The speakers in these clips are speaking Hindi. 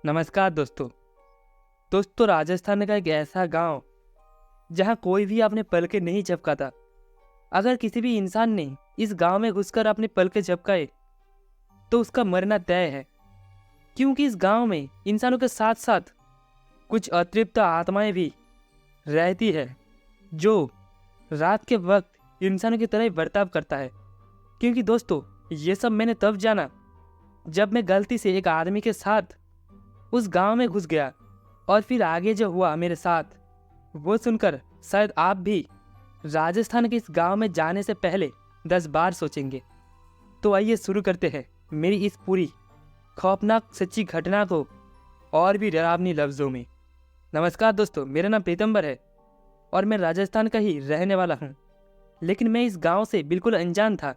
नमस्कार दोस्तों राजस्थान का एक ऐसा गांव जहां कोई भी अपने पलके नहीं झपकाता। अगर किसी भी इंसान ने इस गांव में घुसकर अपने पलके झपकाए तो उसका मरना तय है, क्योंकि इस गांव में इंसानों के साथ साथ कुछ अतृप्त आत्माएं भी रहती है जो रात के वक्त इंसानों की तरह ही बर्ताव करता है। क्योंकि दोस्तों ये सब मैंने तब जाना जब मैं गलती से एक आदमी के साथ उस गांव में घुस गया, और फिर आगे जो हुआ मेरे साथ वो सुनकर शायद आप भी राजस्थान के इस गांव में जाने से पहले 10 बार सोचेंगे। तो आइए शुरू करते हैं मेरी इस पूरी खौफनाक सच्ची घटना को और भी डरावनी लफ्ज़ों में। नमस्कार दोस्तों, मेरा नाम प्रीतम्बर है और मैं राजस्थान का ही रहने वाला हूँ। लेकिन मैं इस गांव से बिल्कुल अनजान था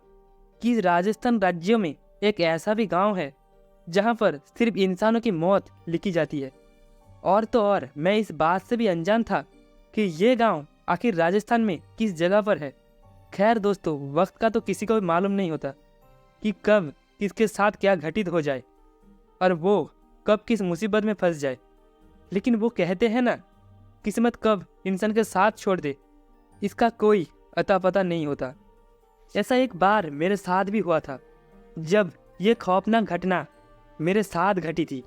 कि राजस्थान राज्य में एक ऐसा भी गांव है जहां पर सिर्फ इंसानों की मौत लिखी जाती है। और तो और मैं इस बात से भी अनजान था कि ये गांव आखिर राजस्थान में किस जगह पर है। खैर दोस्तों, वक्त का तो किसी को भी मालूम नहीं होता कि कब किसके साथ क्या घटित हो जाए और वो कब किस मुसीबत में फंस जाए। लेकिन वो कहते हैं ना, किस्मत कब इंसान के साथ छोड़ दे इसका कोई अता पता नहीं होता। ऐसा एक बार मेरे साथ भी हुआ था जब ये खौफनाक घटना मेरे साथ घटी थी।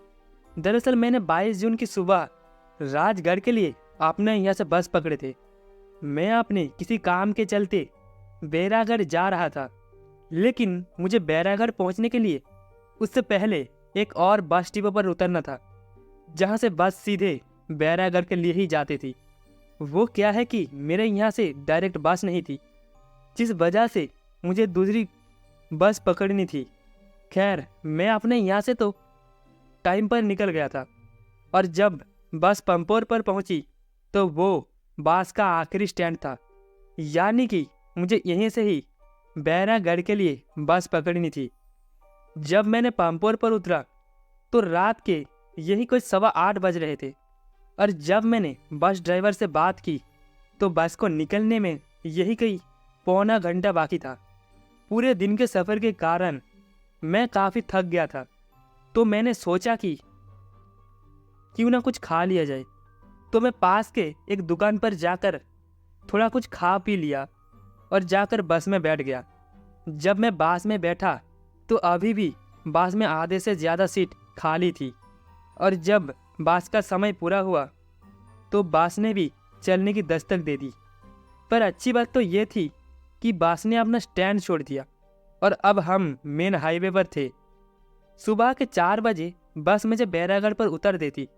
दरअसल मैंने 22 जून की सुबह राजगढ़ के लिए अपने यहाँ से बस पकड़े थे। मैं अपने किसी काम के चलते बैरागढ़ जा रहा था, लेकिन मुझे बैरागढ़ पहुँचने के लिए उससे पहले एक और बस डिपो पर उतरना था जहाँ से बस सीधे बैरागढ़ के लिए ही जाती थी। वो क्या है कि मेरे यहाँ से डायरेक्ट बस नहीं थी, जिस वजह से मुझे दूसरी बस पकड़नी थी। खैर मैं अपने यहाँ से तो टाइम पर निकल गया था, और जब बस पंपोर पर पहुँची तो वो बस का आखिरी स्टैंड था, यानी कि मुझे यहीं से ही बैरागढ़ के लिए बस पकड़नी थी। जब मैंने पंपोर पर उतरा तो रात के यही कोई 7:15 बज रहे थे, और जब मैंने बस ड्राइवर से बात की तो बस को निकलने में यही कोई पौना घंटा बाकी था। पूरे दिन के सफ़र के कारण मैं काफ़ी थक गया था, तो मैंने सोचा कि क्यों ना कुछ खा लिया जाए। तो मैं पास के एक दुकान पर जाकर थोड़ा कुछ खा पी लिया और जाकर बस में बैठ गया। जब मैं बस में बैठा तो अभी भी बस में आधे से ज़्यादा सीट खाली थी, और जब बस का समय पूरा हुआ तो बस ने भी चलने की दस्तक दे दी। पर अच्छी बात तो ये थी कि बस ने अपना स्टैंड छोड़ दिया और अब हम मेन हाईवे पर थे। सुबह के 4 बजे बस मुझे बैरागढ़ पर उतर देती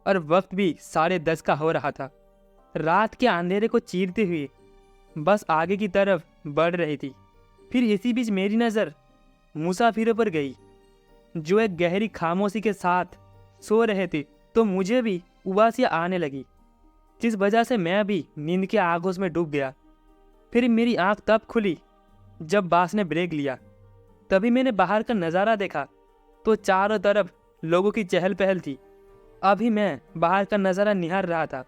और वक्त भी 10:30 का हो रहा था। रात के अंधेरे को चीरते हुए बस आगे की तरफ बढ़ रही थी। फिर इसी बीच मेरी नज़र मुसाफिरों पर गई जो एक गहरी खामोशी के साथ सो रहे थे, तो मुझे भी उबासियाँ आने लगी, जिस वजह से मैं भी नींद के आगोश में डूब गया। फिर मेरी आंख तब खुली जब बस ने ब्रेक लिया। तभी मैंने बाहर का नज़ारा देखा तो चारों तरफ लोगों की चहल पहल थी। अभी मैं बाहर का नज़ारा निहार रहा था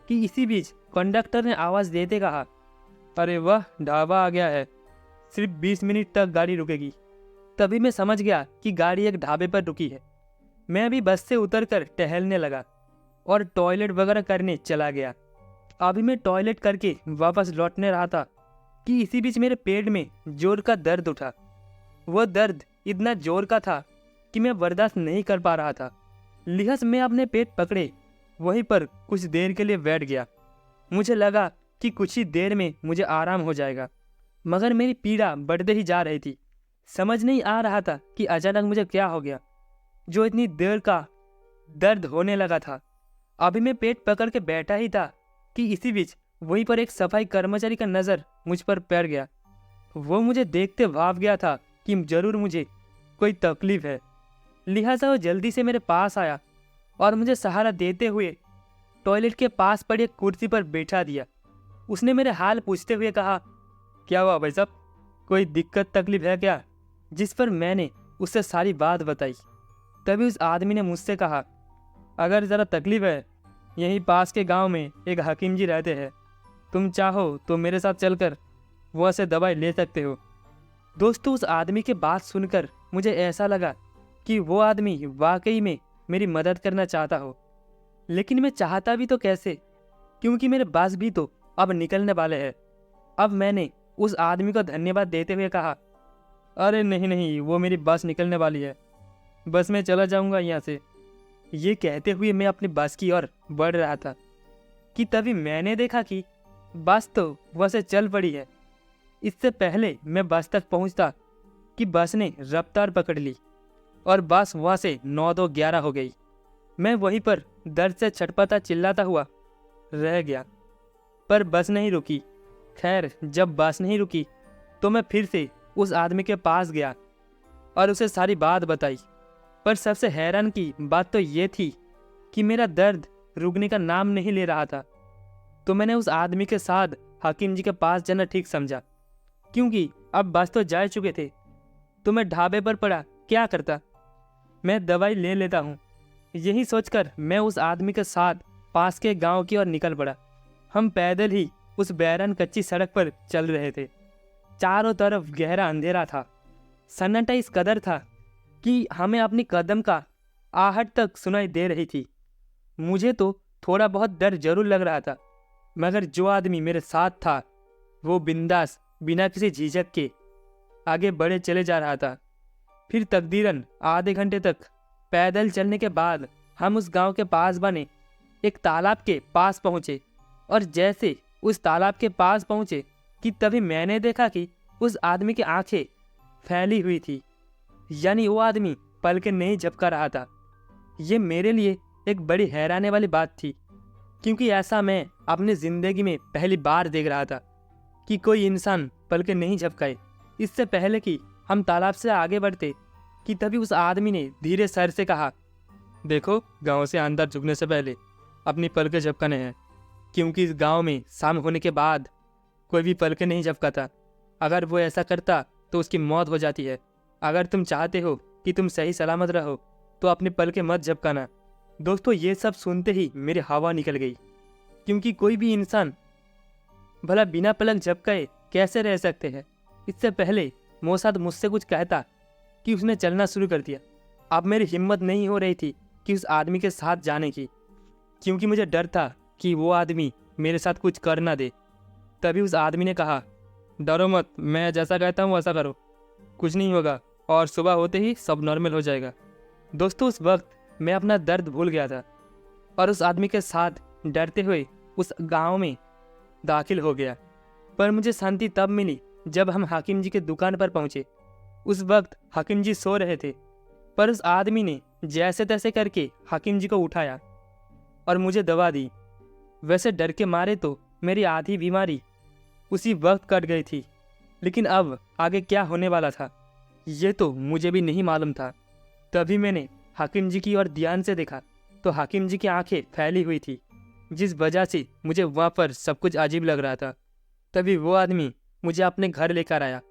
कि इसी बीच कंडक्टर ने आवाज़ देते कहा, अरे वाह, ढाबा आ गया है, सिर्फ 20 मिनट तक गाड़ी रुकेगी। तभी मैं समझ गया कि गाड़ी एक ढाबे पर रुकी है। मैं भी बस से उतरकर टहलने लगा और टॉयलेट वगैरह करने चला गया। अभी मैं टॉयलेट करके वापस लौटने रहा था कि इसी बीच मेरे पेट में जोर का दर्द उठा। वह दर्द इतना जोर का था कि मैं बर्दाश्त नहीं कर पा रहा था। लिहाज मैं अपने पेट पकड़े वहीं पर कुछ देर के लिए बैठ गया। मुझे लगा कि कुछ ही देर में मुझे आराम हो जाएगा, मगर मेरी पीड़ा बढ़ते ही जा रही थी। समझ नहीं आ रहा था कि अचानक मुझे क्या हो गया जो इतनी देर का दर्द होने लगा था। अभी मैं पेट पकड़ के बैठा ही था कि इसी बीच वहीं पर एक सफाई कर्मचारी का नज़र मुझ पर पड़ गया। वो मुझे देखते भाप गया था कि जरूर मुझे कोई तकलीफ है। लिहाजा वो जल्दी से मेरे पास आया और मुझे सहारा देते हुए टॉयलेट के पास पड़ी एक कुर्सी पर बैठा दिया। उसने मेरे हाल पूछते हुए कहा, क्या हुआ भाई साहब, कोई दिक्कत तकलीफ है क्या? जिस पर मैंने उससे सारी बात बताई। तभी उस आदमी ने मुझसे कहा, अगर ज़रा तकलीफ है, यहीं पास के गांव में एक हकीम जी रहते हैं, तुम चाहो तो मेरे साथ चलकर वहाँ से दवाई ले सकते हो। दोस्तों उस आदमी की बात सुनकर मुझे ऐसा लगा कि वो आदमी वाकई में मेरी मदद करना चाहता हो, लेकिन मैं चाहता भी तो कैसे, क्योंकि मेरे बस भी तो अब निकलने वाले हैं। अब मैंने उस आदमी को धन्यवाद देते हुए कहा, अरे नहीं नहीं, वो मेरी बस निकलने वाली है, बस मैं चला जाऊंगा यहाँ से। ये कहते हुए मैं अपनी बस की ओर बढ़ रहा था कि तभी मैंने देखा कि बस तो वहाँ से चल पड़ी है। इससे पहले मैं बस तक पहुँचता कि बस ने रफ्तार पकड़ ली और बस वहाँ से 9-2-11 हो गई। मैं वहीं पर दर्द से छटपटा चिल्लाता हुआ रह गया, पर बस नहीं रुकी। खैर, जब बस नहीं रुकी तो मैं फिर से उस आदमी के पास गया और उसे सारी बात बताई। पर सबसे हैरान की बात तो ये थी कि मेरा दर्द रुकने का नाम नहीं ले रहा था। तो मैंने उस आदमी के साथ हकीम जी के पास जाना ठीक समझा, क्योंकि अब बस तो जा चुके थे। तो मैं ढाबे पर पड़ा क्या करता, मैं दवाई ले लेता हूँ। यही सोचकर मैं उस आदमी के साथ पास के गांव की ओर निकल पड़ा। हम पैदल ही उस बैरन कच्ची सड़क पर चल रहे थे। चारों तरफ गहरा अंधेरा था। सन्नाटा इस कदर था कि हमें अपनी कदम का आहट तक सुनाई दे रही थी। मुझे तो थोड़ा बहुत डर जरूर लग रहा था, मगर जो आदमी मेरे साथ था वो बिंदास बिना किसी झिझक के आगे बढ़े चले जा रहा था। फिर तकदीरन आधे घंटे तक पैदल चलने के बाद हम उस गांव के पास बने एक तालाब के पास पहुंचे, और जैसे उस तालाब के पास पहुंचे कि तभी मैंने देखा कि उस आदमी की आंखें फैली हुई थी, यानी वो आदमी पलकें नहीं झपका रहा था। ये मेरे लिए एक बड़ी हैरानी वाली बात थी, क्योंकि ऐसा मैं अपनी ज़िंदगी में पहली बार देख रहा था कि कोई इंसान पलकें नहीं झपकाए। इससे पहले कि हम तालाब से आगे बढ़ते कि तभी उस आदमी ने धीरे सर से कहा, देखो, गांव से अंदर झुकने से पहले अपनी पलकें झपकाने हैं, क्योंकि इस गांव में शाम होने के बाद कोई भी पलकें नहीं झपकाता। अगर वो ऐसा करता तो उसकी मौत हो जाती है। अगर तुम चाहते हो कि तुम सही सलामत रहो तो अपनी पलकें मत झपकाना। दोस्तों, ये सब सुनते ही मेरी हवा निकल गई, क्योंकि कोई भी इंसान भला बिना पलक झपकाए कैसे रह सकते हैं। इससे पहले मौसाद मुझसे कुछ कहता कि उसने चलना शुरू कर दिया। अब मेरी हिम्मत नहीं हो रही थी कि उस आदमी के साथ जाने की, क्योंकि मुझे डर था कि वो आदमी मेरे साथ कुछ कर ना दे। तभी उस आदमी ने कहा, डरो मत, मैं जैसा कहता हूँ वैसा करो, कुछ नहीं होगा और सुबह होते ही सब नॉर्मल हो जाएगा। दोस्तों, उस वक्त मैं अपना दर्द भूल गया था और उस आदमी के साथ डरते हुए उस गांव में दाखिल हो गया। पर मुझे शांति तब मिली जब हम हाकिम जी के दुकान पर पहुंचे। उस वक्त हाकिम जी सो रहे थे, पर उस आदमी ने जैसे तैसे करके हाकिम जी को उठाया और मुझे दवा दी। वैसे डर के मारे तो मेरी आधी बीमारी उसी वक्त कट गई थी, लेकिन अब आगे क्या होने वाला था ये तो मुझे भी नहीं मालूम था। तभी मैंने हाकिम जी की ओर ध्यान से देखा तो हाकिम जी की आंखें फैली हुई थी, जिस वजह से मुझे वहाँ पर सब कुछ अजीब लग रहा था। तभी वो आदमी मुझे अपने घर लेकर आया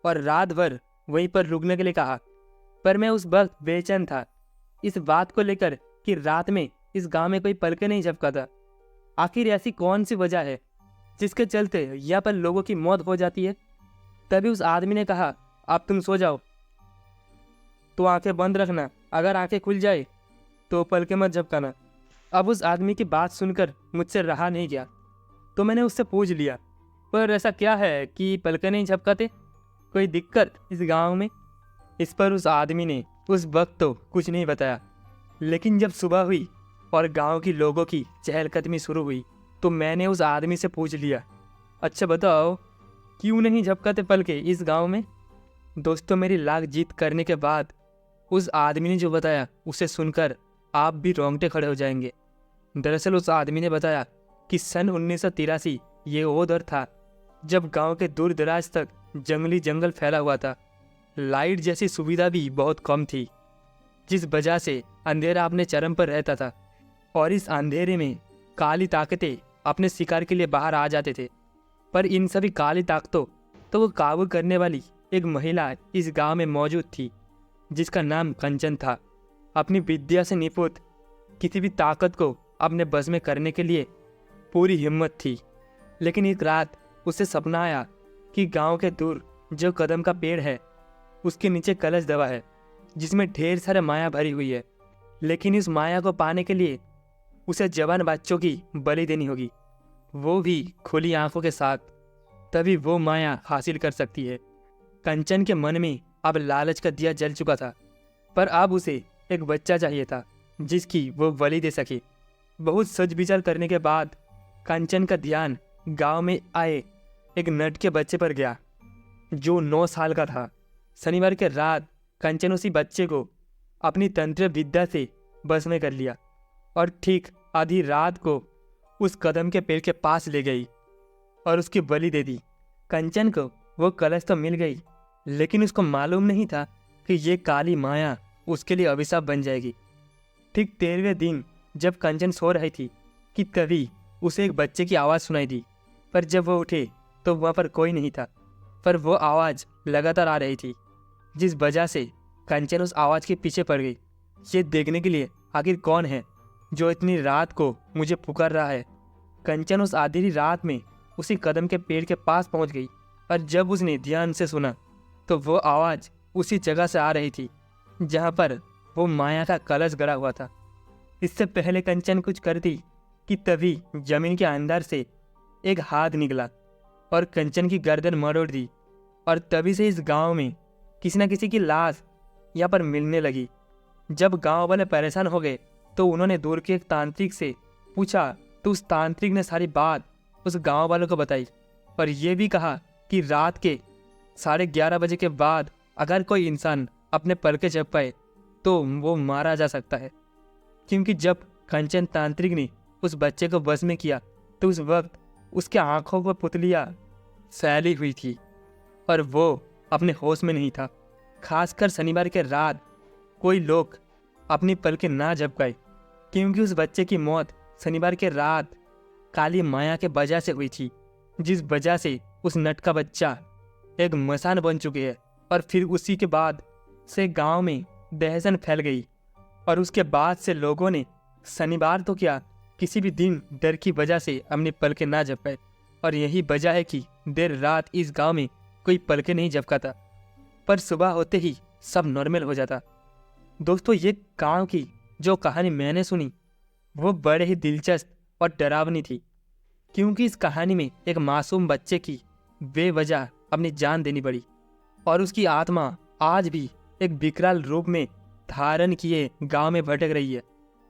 और रात भर वहीं पर रुकने के लिए कहा। पर मैं उस वक्त बेचैन था इस बात को लेकर कि रात में इस गांव में कोई पलके नहीं झपकाता। आखिर ऐसी कौन सी वजह है जिसके चलते यहाँ पर लोगों की मौत हो जाती है। तभी उस आदमी ने कहा, अब तुम सो जाओ, तो आंखें बंद रखना, अगर आंखें खुल जाए तो पलके मत झपकाना। अब उस आदमी की बात सुनकर मुझसे रहा नहीं गया, तो मैंने उससे पूछ लिया, पर ऐसा क्या है कि पलके नहीं झपकाते, कोई दिक्कत इस गांव में? इस पर उस आदमी ने उस वक्त तो कुछ नहीं बताया, लेकिन जब सुबह हुई और गांव की लोगों की चहलकदमी शुरू हुई तो मैंने उस आदमी से पूछ लिया, अच्छा बताओ, क्यों नहीं झपकाते पलके इस गांव में? दोस्तों, मेरी लाख जीत करने के बाद उस आदमी ने जो बताया उसे सुनकर आप भी रोंगटे खड़े हो जाएंगे। दरअसल उस आदमी ने बताया कि सन 1983 ये वो दौर था जब गांव के दूर दराज तक जंगली जंगल फैला हुआ था। लाइट जैसी सुविधा भी बहुत कम थी, जिस वजह से अंधेरा अपने चरम पर रहता था और इस अंधेरे में काली ताकतें अपने शिकार के लिए बाहर आ जाते थे। पर इन सभी काली ताकतों तो वो काबू करने वाली एक महिला इस गांव में मौजूद थी, जिसका नाम कंचन था। अपनी विद्या से निपुत किसी भी ताकत को अपने बस में करने के लिए पूरी हिम्मत थी। लेकिन एक रात उसे सपना आया कि गांव के दूर जो कदम का पेड़ है उसके नीचे कलश दवा है, जिसमें ढेर सारे माया भरी हुई है। लेकिन इस माया को पाने के लिए उसे जवान बच्चों की बलि देनी होगी, वो भी खुली आंखों के साथ। तभी वो माया हासिल कर सकती है। कंचन के मन में अब लालच का दिया जल चुका था, पर अब उसे एक बच्चा चाहिए था जिसकी वो बलि दे सके। बहुत सोच विचार करने के बाद कंचन का ध्यान गांव में आए एक नट के बच्चे पर गया जो 9 साल का था। शनिवार के रात कंचन उसी बच्चे को अपनी तंत्र विद्या से बस में कर लिया और ठीक आधी रात को उस कदम के पेड़ के पास ले गई और उसकी बलि दे दी। कंचन को वो कलश तो मिल गई, लेकिन उसको मालूम नहीं था कि ये काली माया उसके लिए अभिशाप बन जाएगी। ठीक 13वें दिन जब कंचन सो रही थी कि तभी उसे एक बच्चे की आवाज़ सुनाई दी, पर जब वो उठे तो वहाँ पर कोई नहीं था, पर वो आवाज़ लगातार आ रही थी, जिस वजह से कंचन उस आवाज़ के पीछे पड़ गई, ये देखने के लिए आखिर कौन है जो इतनी रात को मुझे पुकार रहा है। कंचन उस आधी रात में उसी कदम के पेड़ के पास पहुंच गई और जब उसने ध्यान से सुना तो वो आवाज़ उसी जगह से आ रही थी जहां पर वो माया का कलश गड़ा हुआ था। इससे पहले कंचन कुछ करती कि तभी जमीन के अंदर से एक हाथ निकला और कंचन की गर्दन मरोड़ दी और तभी से इस गांव में किसी न किसी की लाश यहाँ पर मिलने लगी। जब गांव वाले परेशान हो गए तो उन्होंने दूर के एक तांत्रिक से पूछा तो उस तांत्रिक ने सारी बात उस गांव वालों को बताई और ये भी कहा कि रात के 11:30 बजे के बाद अगर कोई इंसान अपने पलके झपकाए तो वो मारा जा सकता है, क्योंकि जब कंचन तांत्रिक ने उस बच्चे को बस में किया तो उस वक्त उसके आंखों पर पुतलियाँ फैली हुई थी और वो अपने होश में नहीं था। खासकर शनिवार के रात कोई लोग अपनी पलकें ना झपकाए, क्योंकि उस बच्चे की मौत शनिवार के रात काली माया के वजह से हुई थी, जिस वजह से उस नट का बच्चा एक मसान बन चुके है। और फिर उसी के बाद से गांव में दहशत फैल गई और उसके बाद से लोगों ने शनिवार तो क्या किसी भी दिन डर की वजह से अपनी पलकें ना झपकाए। और यही वजह है कि देर रात इस गांव में कोई पलकें नहीं झपकाता, पर सुबह होते ही सब नॉर्मल हो जाता। दोस्तों, ये गांव की जो कहानी मैंने सुनी वो बड़े ही दिलचस्प और डरावनी थी, क्योंकि इस कहानी में एक मासूम बच्चे की बेवजह अपनी जान देनी पड़ी और उसकी आत्मा आज भी एक विकराल रूप में धारण किए गांव में भटक रही है।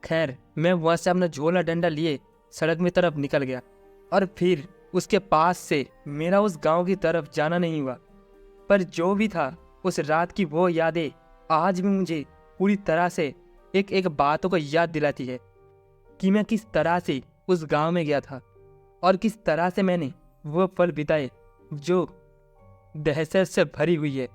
खैर, मैं वहाँ से अपना झोला डंडा लिए सड़क में तरफ निकल गया और फिर उसके पास से मेरा उस गांव की तरफ जाना नहीं हुआ। पर जो भी था, उस रात की वो यादें आज भी मुझे पूरी तरह से एक एक बातों को याद दिलाती है कि मैं किस तरह से उस गांव में गया था और किस तरह से मैंने वो पल बिताए जो दहशत से भरी हुई है।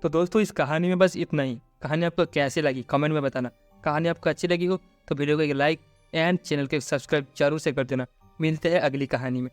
तो दोस्तों, इस कहानी में बस इतना ही। कहानी आपको कैसे लगी कमेंट में बताना। कहानी आपको अच्छी लगी हो तो वीडियो को एक लाइक एंड चैनल को सब्सक्राइब जरूर से कर देना। मिलते हैं अगली कहानी में।